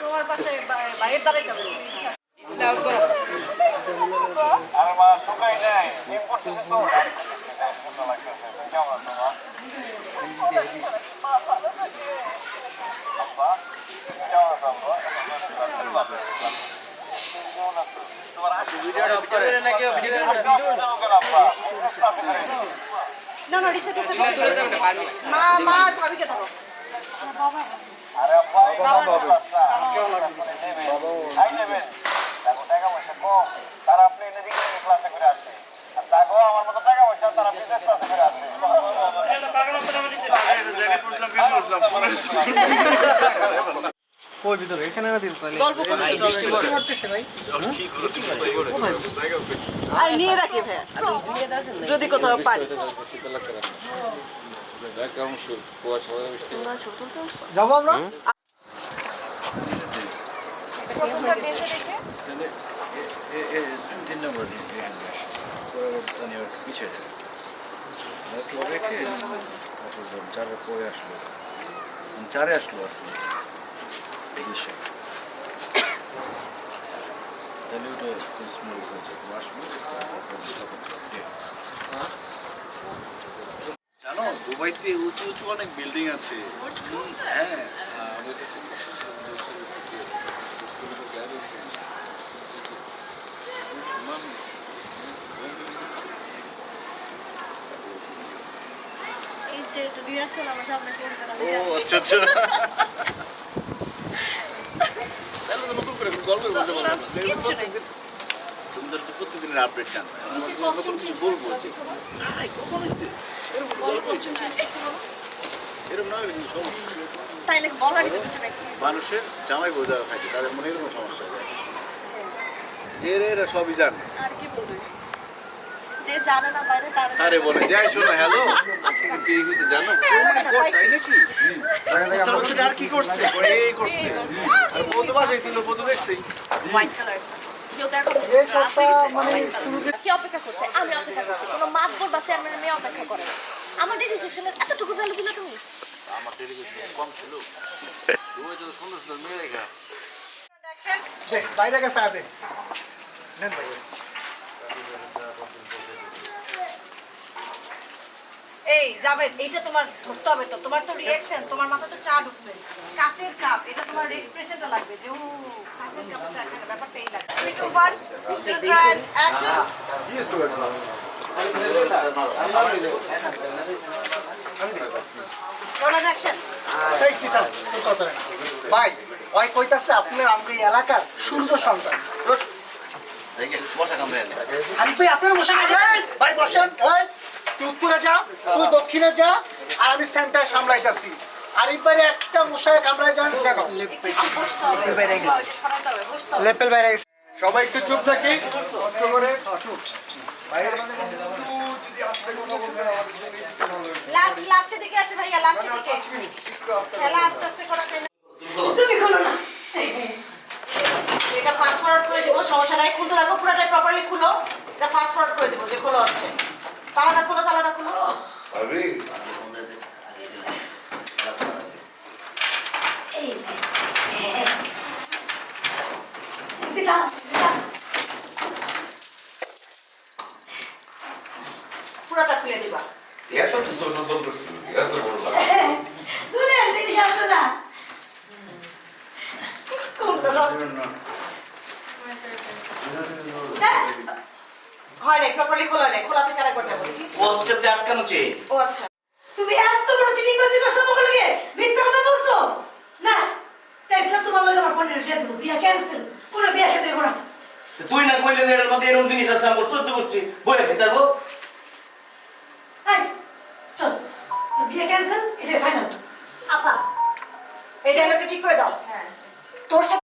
তোমার পাশে বাইরের দাঁড়াই যাবে না না রিসেট মা মা ভাবিকে ধরো আরে বাবা কেউ লাগবে আই নেবেন দেখো টাকা পয়সা কম তারা আপনি এদিকে ক্লাসে করে আসছে আর দেখো আমার মতো টাকা পয়সা তারা বিজনেস ক্লাসে করে আসছে এটা পাগল মতো নাম দিছিল এটা জায়গা পুরলাম কই ভিতরে এখানে না দিন তাহলে গল্প করতেছে ভাই কি আর নিয়ে রাখি ভাই যদি কোথাও পারি যাবো আমরা চারে আসলো জানো দুবাইতে উঁচু উঁচু অনেক বিল্ডিং আছে। হ্যাঁ আচ্ছা আচ্ছা নতুন করে গল্প বলতে পারবো তোমাদের তো প্রতিদিনের আপডেট জানো নতুন কিছু বলবো যে কখন হয়েছে এরকম নয় তাইলে বলার কিছু নাকি মানুষের জামাই বোঝা থাকে তাদের মনে এরকম সমস্যা হয় যে এরা সবই জানে আর কি বলবে যে জানে না বাইরে তারে বলে যাই শোনো হ্যালো আজকে কি হইছে জানো তাই নাকি তাহলে আর কি করছে এই করছে আর বন্ধু বাসায় ছিল বন্ধু দেখছি হোয়াইট কালার কি অপেক্ষা করছে আমি অপেক্ষা করছি কোনো মাতবর বা চেয়ারম্যানের মেয়ে অপেক্ষা করে আমার ডেডিকেশনের এতটুকু ভ্যালু দিলে তুমি আমার ডেডিকেশন কম ছিল তুমি তো সুন্দর সুন্দর মেয়ে দেখা দেখ বাইরে গেছে আদে নেন ভাই এই যাবে এইটা তোমার ধরতে হবে তো তোমার তো রিঅ্যাকশন তোমার মাথা তো চা ঢুকছে কাচের কাপ এটা তোমার এক্সপ্রেশনটা লাগবে যে ও কাচের কাপ চা খায় ব্যাপারটা এই লাগবে 3 2 1 সিরিয়াস অ্যাকশন ইয়েস তো রোল অ্যাকশন এই সিটা তো কথা না ভাই ওই কইতাছে আপনার আমগো এলাকার সুন্দর সন্তান দেখে বসা কামড়ে আমি ভাই আপনার বসা কামড়ে ভাই বসেন এই তুই উত্তরে যা তুই দক্ষিণে যা আর আমি সেন্টার সামলাইতাছি আর এইবারে একটা মশায় কামড়ায় যান কেন লেপেল বাইরে সবাই একটু চুপ থাকি কষ্ট করে আসুন বাইরে মানে যদি আসতে কথা বলবেন আমাদের লাস্টে দিকে আছে ভাইয়া লাস্টে দিকে খেলা আস্তে আস্তে করা কেন তুমি বলো না এটা ফাস্ট ফরওয়ার্ড করে দিব সমস্যা নাই খুলতে রাখো পুরোটাই প্রপারলি খুলো এটা ফাস্ট ফরওয়ার্ড করে দিব যে খোলা আছে তালাটা খুলো আরে এই যে পুরোটা খুলে দিবা এসব তো সোনা তো করছিস এত বড় লাগে তুই আর জিনিস আছে না হয় না প্রপারলি খোলা নেই খোলা থেকে আরেকবার যাবো পোস্টারতে আটকানো চেয়ে ও আচ্ছা তুমি এত বড় চিনি বাজি করছো বলে লাগে মিথ্যা কথা বলছো না চাইছিলাম তোমার লগে আমার বোনের বিয়ে দেব বিয়ে ক্যান্সেল কোন বিয়ে সাথে দেব না তুই না কইলে যে এর মধ্যে এরকম জিনিস আছে আমি সহ্য করছি বলে ফেটাবো এই চল বিয়ে ক্যান্সেল এটা ফাইনাল আপা এই ডায়লগটা ঠিক করে দাও। তোর সাথে